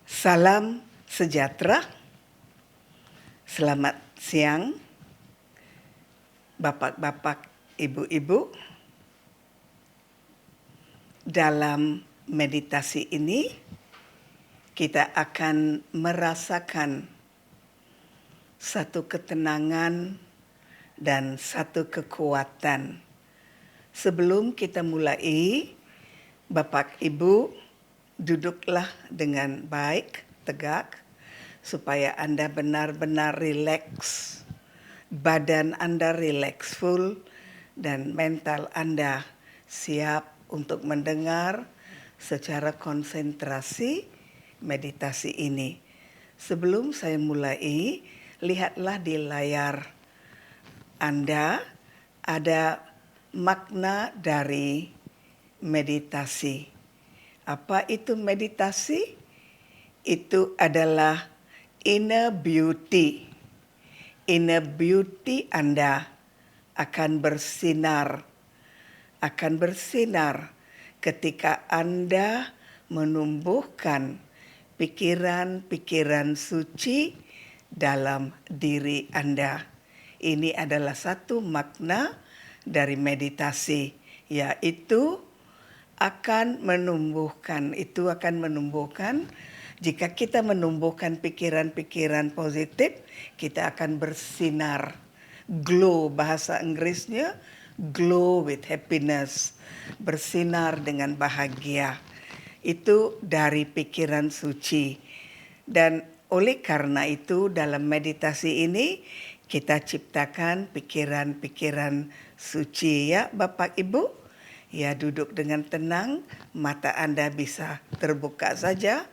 Salam sejahtera, selamat siang Bapak-bapak, Ibu-ibu. Dalam meditasi ini kita akan merasakan satu ketenangan dan satu kekuatan. Sebelum kita mulai, Bapak Ibu duduklah dengan baik, tegak, supaya Anda benar-benar rileks. Badan Anda rileks full dan mental Anda siap untuk mendengar secara konsentrasi meditasi ini. Sebelum saya mulai, lihatlah di layar Anda ada makna dari meditasi. Apa itu meditasi? Itu adalah inner beauty. Inner beauty Anda akan bersinar ketika Anda menumbuhkan pikiran-pikiran suci dalam diri Anda. Ini adalah satu makna dari meditasi, yaitu akan menumbuhkan jika kita menumbuhkan pikiran-pikiran positif, kita akan bersinar. Glow, bahasa Inggrisnya glow with happiness, bersinar dengan bahagia. Itu dari pikiran suci. Dan oleh karena itu dalam meditasi ini kita ciptakan pikiran-pikiran suci, ya Bapak Ibu. Ya, duduk dengan tenang, mata Anda bisa terbuka saja,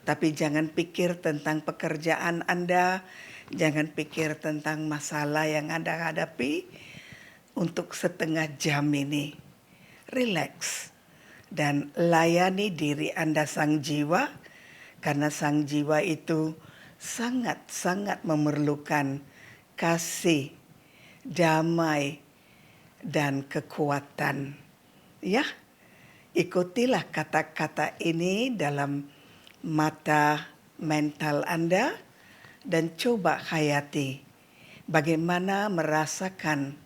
tapi jangan pikir tentang pekerjaan Anda, jangan pikir tentang masalah yang Anda hadapi. Untuk setengah jam ini, rileks dan layani diri Anda sang jiwa, karena sang jiwa itu sangat-sangat memerlukan kasih, damai, dan kekuatan. Ya, ikutilah kata-kata ini dalam mata mental Anda dan coba hayati bagaimana merasakan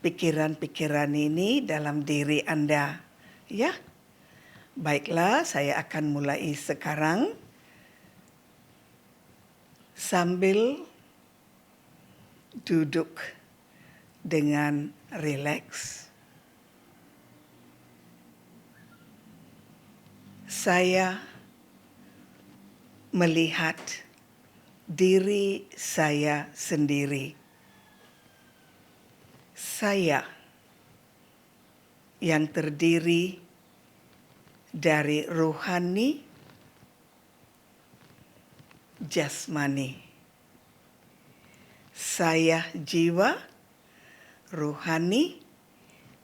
pikiran-pikiran ini dalam diri Anda. Ya, baiklah, saya akan mulai sekarang sambil duduk dengan rileks. Saya melihat diri saya sendiri. Saya yang terdiri dari rohani, jasmani. Saya jiwa, rohani,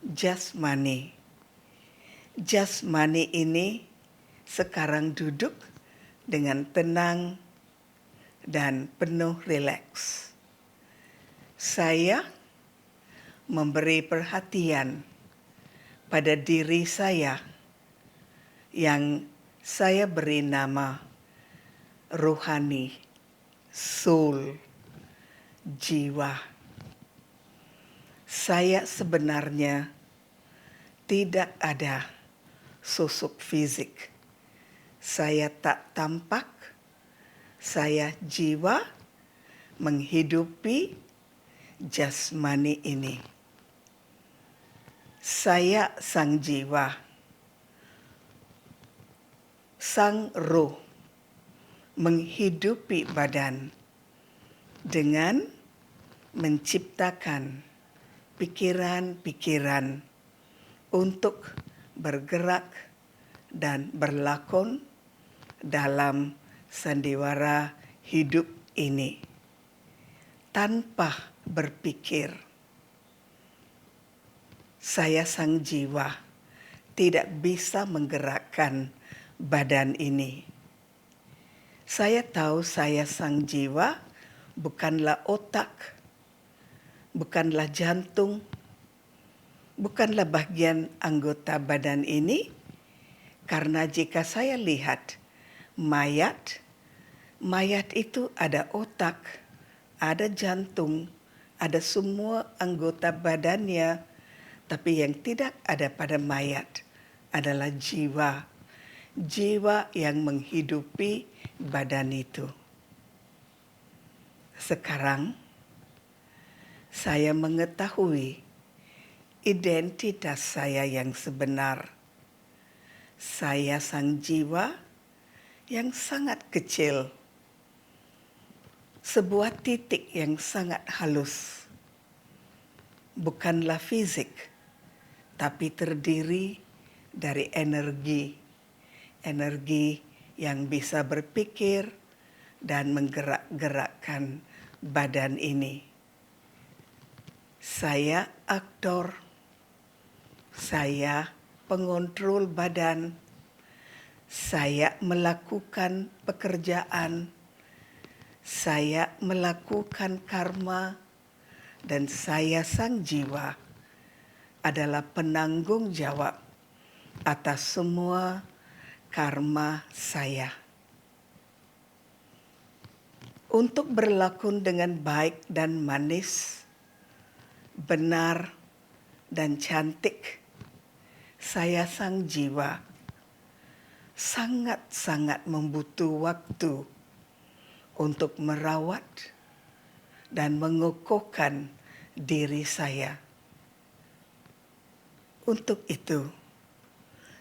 jasmani. Jasmani ini sekarang duduk dengan tenang dan penuh rileks. Saya memberi perhatian pada diri saya yang saya beri nama rohani, soul, jiwa. Saya sebenarnya tidak ada sosok fisik. Saya tak tampak, saya jiwa menghidupi jasmani ini. Saya sang jiwa, sang roh menghidupi badan dengan menciptakan pikiran-pikiran untuk bergerak dan berlakon dalam sandiwara hidup ini tanpa berpikir. Saya sang jiwa tidak bisa menggerakkan badan ini. Saya tahu saya sang jiwa bukanlah otak, bukanlah jantung, bukanlah bagian anggota badan ini, karena jika saya lihat mayat itu ada otak, ada jantung, ada semua anggota badannya, tapi yang tidak ada pada mayat adalah jiwa. Jiwa yang menghidupi badan itu. Sekarang saya mengetahui identitas saya yang sebenar. Saya sang jiwa yang sangat kecil. Sebuah titik yang sangat halus. Bukanlah fisik, tapi terdiri dari energi. Energi yang bisa berpikir dan menggerak-gerakkan badan ini. Saya aktor, saya pengontrol badan, saya melakukan pekerjaan, saya melakukan karma, dan saya sang jiwa adalah penanggung jawab atas semua karma saya. Untuk berlaku dengan baik dan manis, benar dan cantik, saya sang jiwa sangat-sangat membutuhkan waktu untuk merawat dan mengukuhkan diri saya. Untuk itu,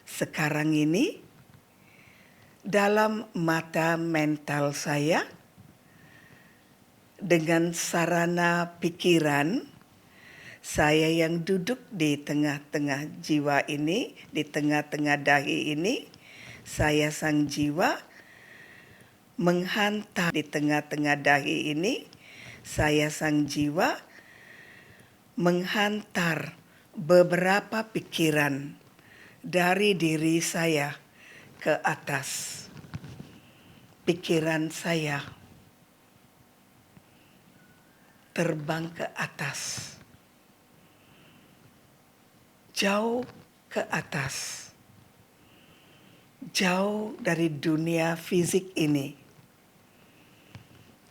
sekarang ini dalam mata mental saya, dengan sarana pikiran, saya yang duduk di tengah-tengah jiwa ini, di tengah-tengah dahi ini, saya sang jiwa menghantar di tengah-tengah dahi ini, saya sang jiwa menghantar beberapa pikiran dari diri saya ke atas. Pikiran saya terbang ke atas, jauh ke atas, jauh dari dunia fisik ini,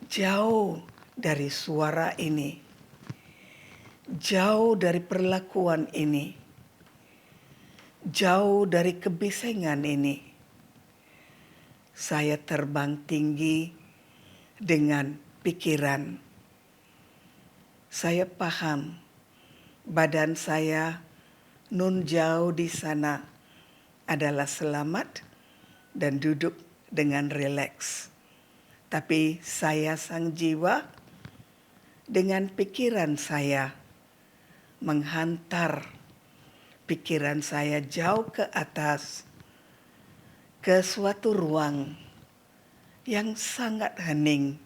jauh dari suara ini, jauh dari perlakuan ini, jauh dari kebisingan ini. Saya terbang tinggi dengan pikiran. Saya paham badan saya nun jauh di sana adalah selamat dan duduk dengan rileks. Tapi saya sang jiwa dengan pikiran saya menghantar pikiran saya jauh ke atas, ke suatu ruang yang sangat hening,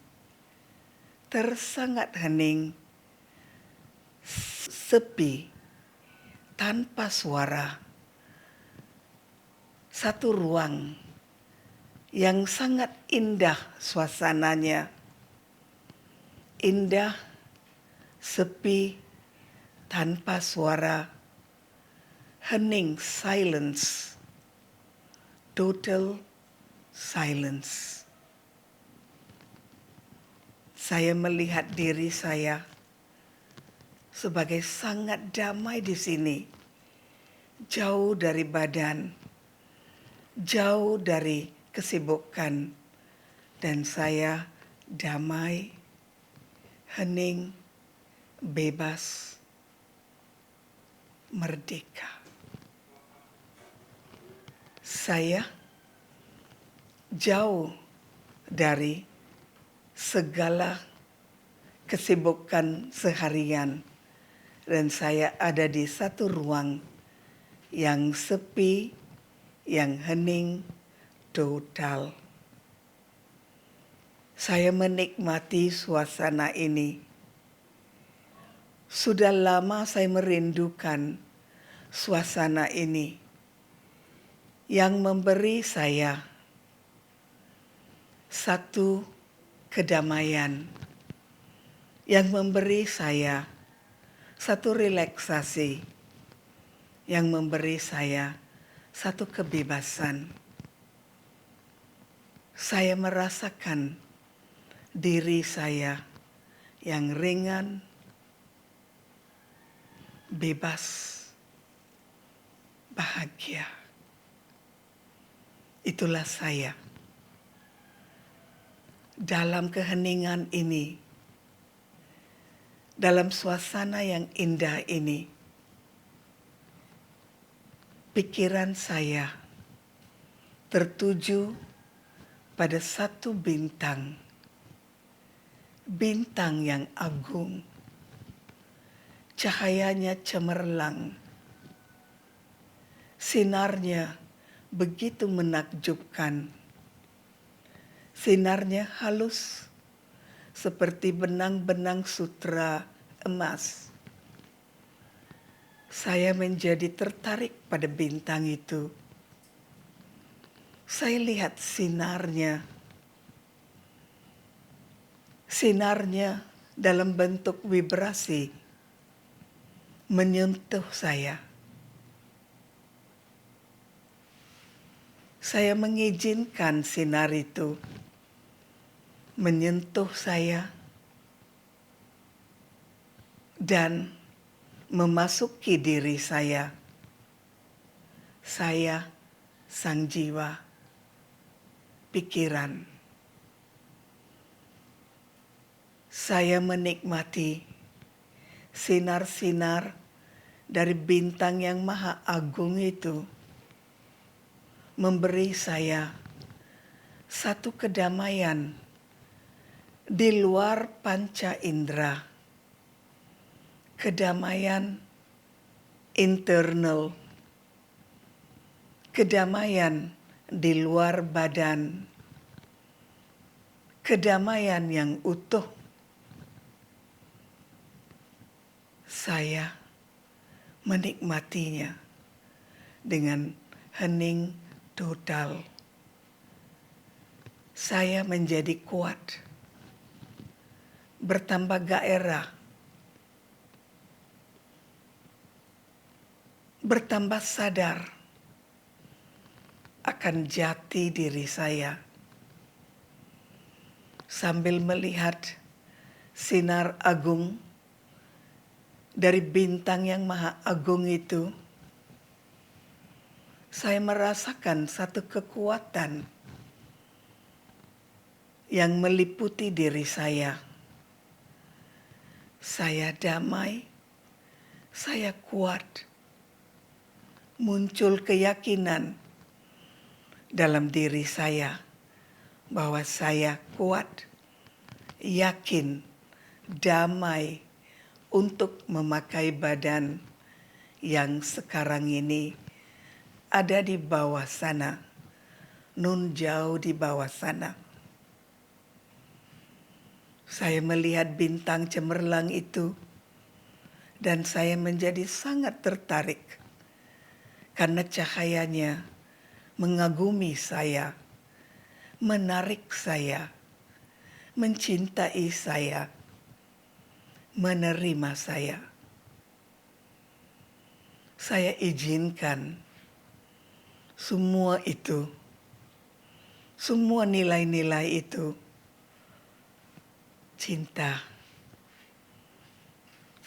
tersangat hening, sepi, tanpa suara. Satu ruang yang sangat indah suasananya, indah, sepi, tanpa suara, hening, silence. Total silence. Saya melihat diri saya sebagai sangat damai di sini, jauh dari badan, jauh dari kesibukan, dan saya damai, hening, bebas, merdeka. Saya jauh dari segala kesibukan seharian, dan saya ada di satu ruang yang sepi, yang hening, total. Saya menikmati suasana ini. Sudah lama saya merindukan suasana ini yang memberi saya satu kedamaian, yang memberi saya satu relaksasi, yang memberi saya satu kebebasan. Saya merasakan diri saya yang ringan, bebas, bahagia. Itulah saya. Dalam keheningan ini, dalam suasana yang indah ini, pikiran saya tertuju pada satu bintang, bintang yang agung, cahayanya cemerlang, sinarnya begitu menakjubkan, sinarnya halus seperti benang-benang sutra emas. Saya menjadi tertarik pada bintang itu. Saya lihat sinarnya dalam bentuk vibrasi menyentuh saya. Saya mengizinkan sinar itu menyentuh saya dan memasuki diri saya. Saya sang jiwa, pikiran. Saya menikmati sinar-sinar dari bintang yang maha agung itu memberi saya satu kedamaian di luar panca indera, kedamaian internal, kedamaian di luar badan, kedamaian yang utuh. Saya menikmatinya dengan hening total. Saya menjadi kuat, bertambah gairah, bertambah sadar akan jati diri saya. Sambil melihat sinar agung dari bintang yang maha agung itu, saya merasakan satu kekuatan yang meliputi diri saya. Saya damai, saya kuat. Muncul keyakinan dalam diri saya bahwa saya kuat, yakin, damai untuk memakai badan yang sekarang ini ada di bawah sana, nun jauh di bawah sana. Saya melihat bintang cemerlang itu dan saya menjadi sangat tertarik karena cahayanya mengagumi saya, menarik saya, mencintai saya, menerima saya. Saya izinkan semua itu, semua nilai-nilai itu, cinta,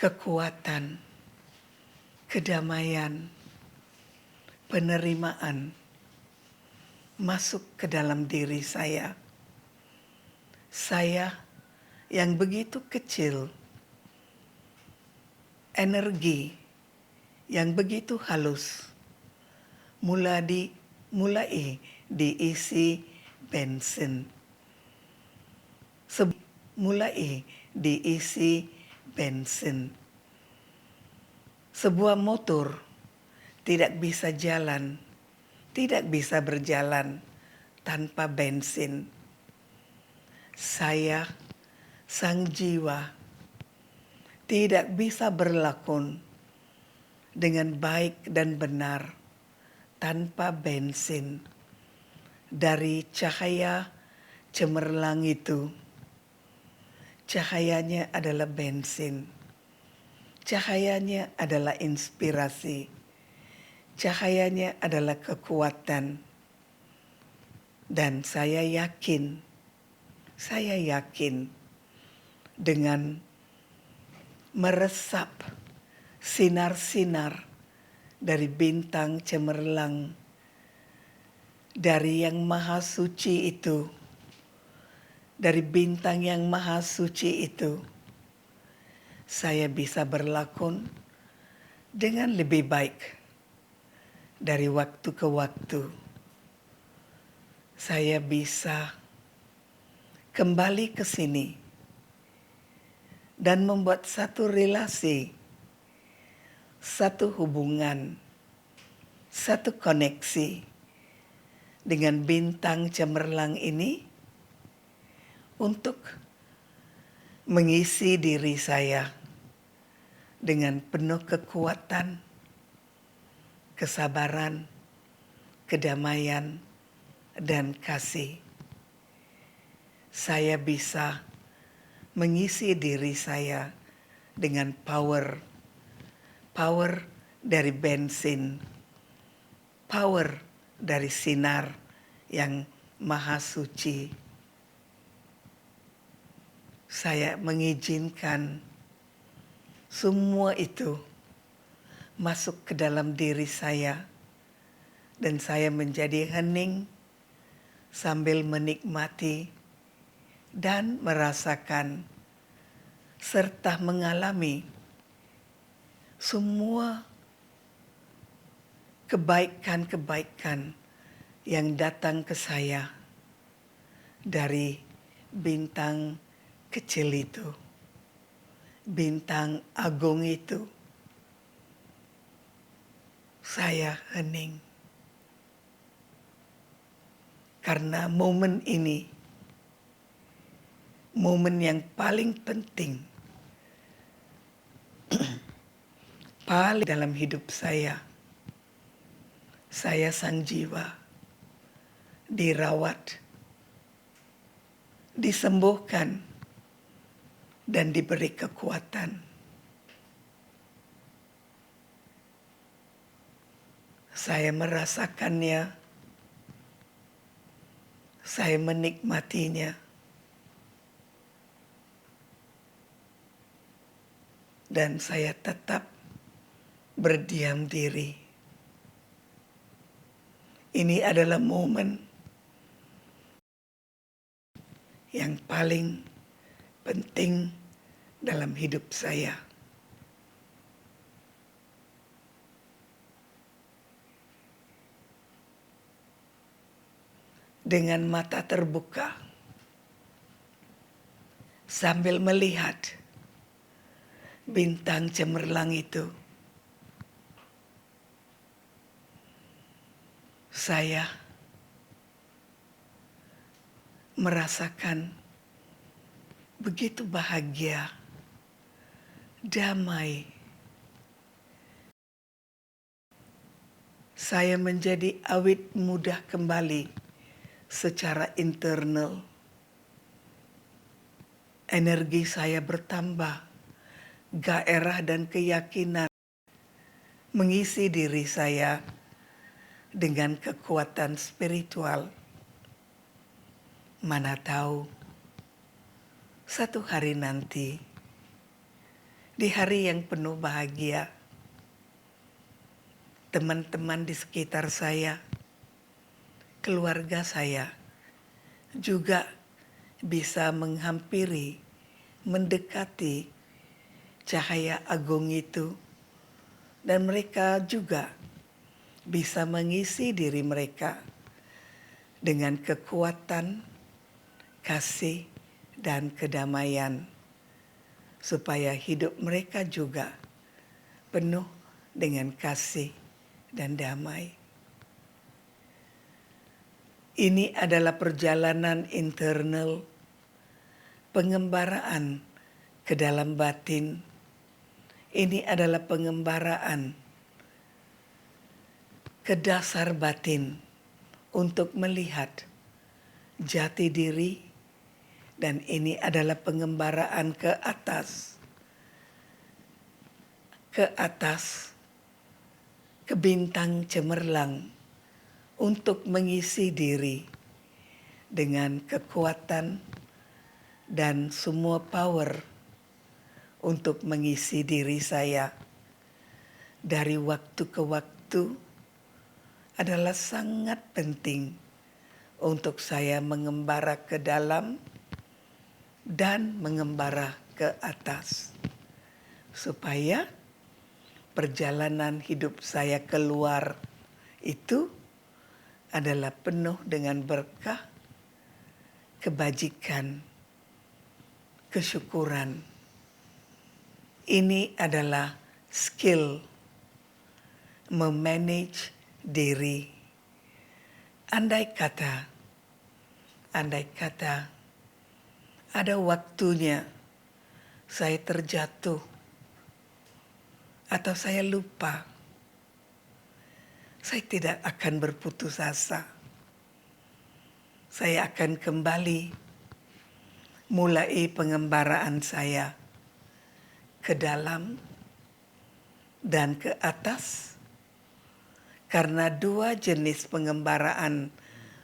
kekuatan, kedamaian, penerimaan, masuk ke dalam diri saya. Saya yang begitu kecil, energi yang begitu halus, mulai diisi bensin. Mulai diisi bensin. Sebuah motor tidak bisa jalan, tidak bisa berjalan tanpa bensin. Saya, sang jiwa, tidak bisa berlakon dengan baik dan benar tanpa bensin dari cahaya cemerlang itu. Cahayanya adalah bensin. Cahayanya adalah inspirasi. Cahayanya adalah kekuatan, dan saya yakin dengan meresap sinar-sinar dari bintang cemerlang dari yang maha suci itu, dari bintang yang maha suci itu, saya bisa berlakon dengan lebih baik dari waktu ke waktu. Saya bisa kembali ke sini dan membuat satu relasi, satu hubungan, satu koneksi dengan bintang cemerlang ini untuk mengisi diri saya dengan penuh kekuatan, kesabaran, kedamaian, dan kasih. Saya bisa mengisi diri saya dengan power dari bensin, power dari sinar yang maha suci. Saya mengizinkan semua itu masuk ke dalam diri saya, dan saya menjadi hening sambil menikmati dan merasakan serta mengalami semua kebaikan-kebaikan yang datang ke saya dari bintang kecil itu, bintang agung itu. Saya hening karena momen ini, momen yang paling penting, paling dalam hidup saya. Saya sang jiwa, dirawat, disembuhkan, dan diberi kekuatan. Saya merasakannya, saya menikmatinya, dan saya tetap berdiam diri. Ini adalah momen yang paling penting dalam hidup saya. Dengan mata terbuka, sambil melihat bintang cemerlang itu, saya merasakan begitu bahagia, damai. Saya menjadi awet muda kembali secara internal. Energi saya bertambah, gairah dan keyakinan mengisi diri saya dengan kekuatan spiritual. Mana tahu satu hari nanti, di hari yang penuh bahagia, teman-teman di sekitar saya, keluarga saya juga bisa menghampiri, mendekati cahaya agung itu, dan mereka juga bisa mengisi diri mereka dengan kekuatan, kasih, dan kedamaian, supaya hidup mereka juga penuh dengan kasih dan damai. Ini adalah perjalanan internal, pengembaraan ke dalam batin. Ini adalah pengembaraan ke dasar batin untuk melihat jati diri, dan ini adalah pengembaraan ke atas ke bintang cemerlang untuk mengisi diri dengan kekuatan dan semua power untuk mengisi diri saya dari waktu ke waktu adalah sangat penting untuk saya mengembara ke dalam dan mengembara ke atas, supaya perjalanan hidup saya keluar itu adalah penuh dengan berkah, kebajikan, kesyukuran. Ini adalah skill memanage diri. Andai kata ada waktunya saya terjatuh atau saya lupa, saya tidak akan berputus asa. Saya akan kembali mulai pengembaraan saya ke dalam dan ke atas, karena dua jenis pengembaraan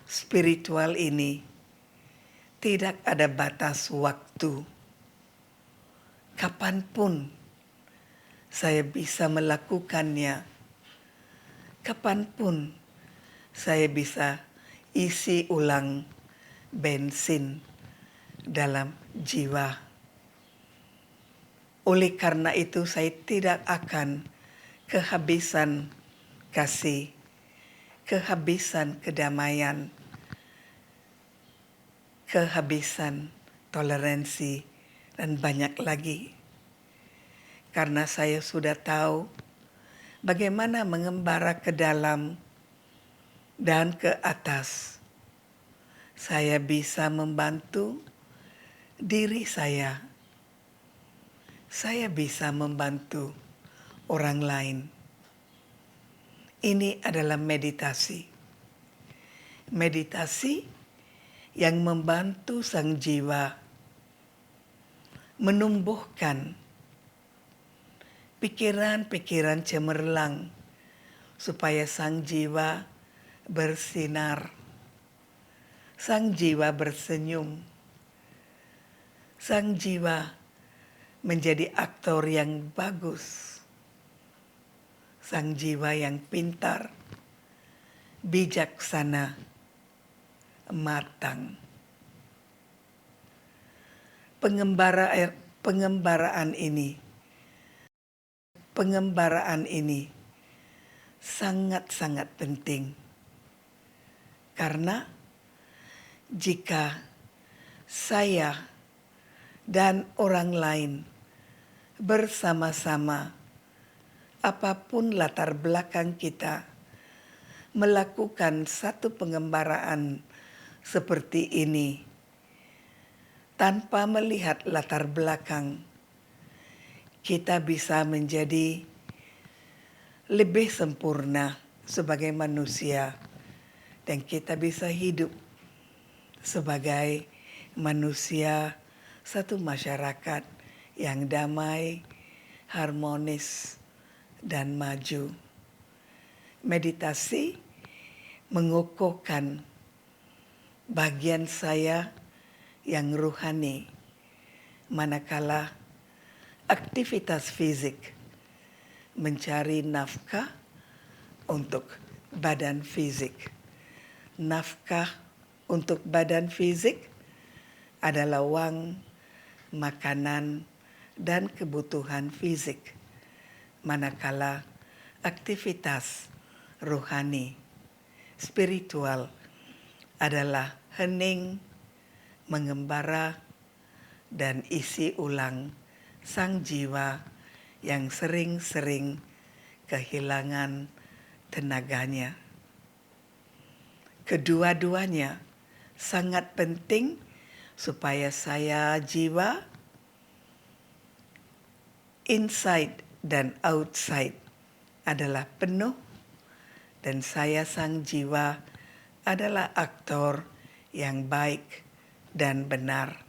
spiritual ini tidak ada batas waktu. Kapanpun saya bisa melakukannya, kapanpun saya bisa isi ulang bensin dalam jiwa. Oleh karena itu saya tidak akan kehabisan kasih, kehabisan kedamaian, kehabisan toleransi, dan banyak lagi. Karena saya sudah tahu bagaimana mengembara ke dalam dan ke atas. Saya bisa membantu diri saya. Saya bisa membantu orang lain. Ini adalah meditasi. Meditasi yang membantu sang jiwa menumbuhkan pikiran-pikiran cemerlang supaya sang jiwa bersinar, sang jiwa bersenyum, sang jiwa menjadi aktor yang bagus, sang jiwa yang pintar, bijaksana, matang. Pengembaraan ini sangat-sangat penting, karena jika saya dan orang lain bersama-sama, apapun latar belakang kita, melakukan satu pengembaraan seperti ini tanpa melihat latar belakang, kita bisa menjadi lebih sempurna sebagai manusia, dan kita bisa hidup sebagai manusia satu masyarakat yang damai, harmonis, dan maju. Meditasi mengukuhkan bagian saya yang rohani, manakala aktivitas fisik mencari nafkah untuk badan fisik. Nafkah untuk badan fisik adalah uang, makanan, dan kebutuhan fisik. Manakala aktivitas rohani, spiritual adalah hening, mengembara, dan isi ulang sang jiwa yang sering-sering kehilangan tenaganya. Kedua-duanya sangat penting supaya saya jiwa inside dan outside adalah penuh, dan saya sang jiwa adalah aktor yang baik dan benar.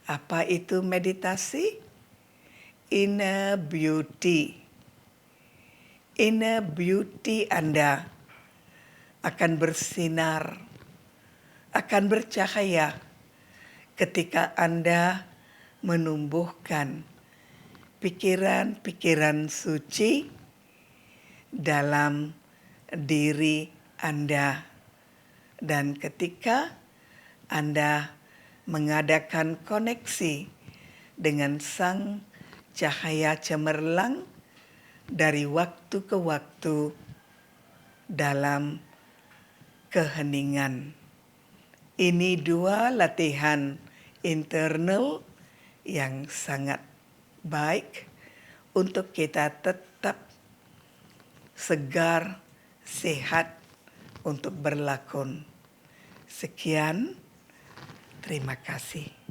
Apa itu meditasi? Inner beauty. inner beauty Anda akan bersinar, akan bercahaya ketika Anda menumbuhkan pikiran-pikiran suci dalam diri Anda. Dan ketika Anda mengadakan koneksi dengan sang cahaya cemerlang dari waktu ke waktu dalam keheningan. Ini dua latihan internal yang sangat baik untuk kita tetap segar, sehat untuk berlakon. Sekian, terima kasih.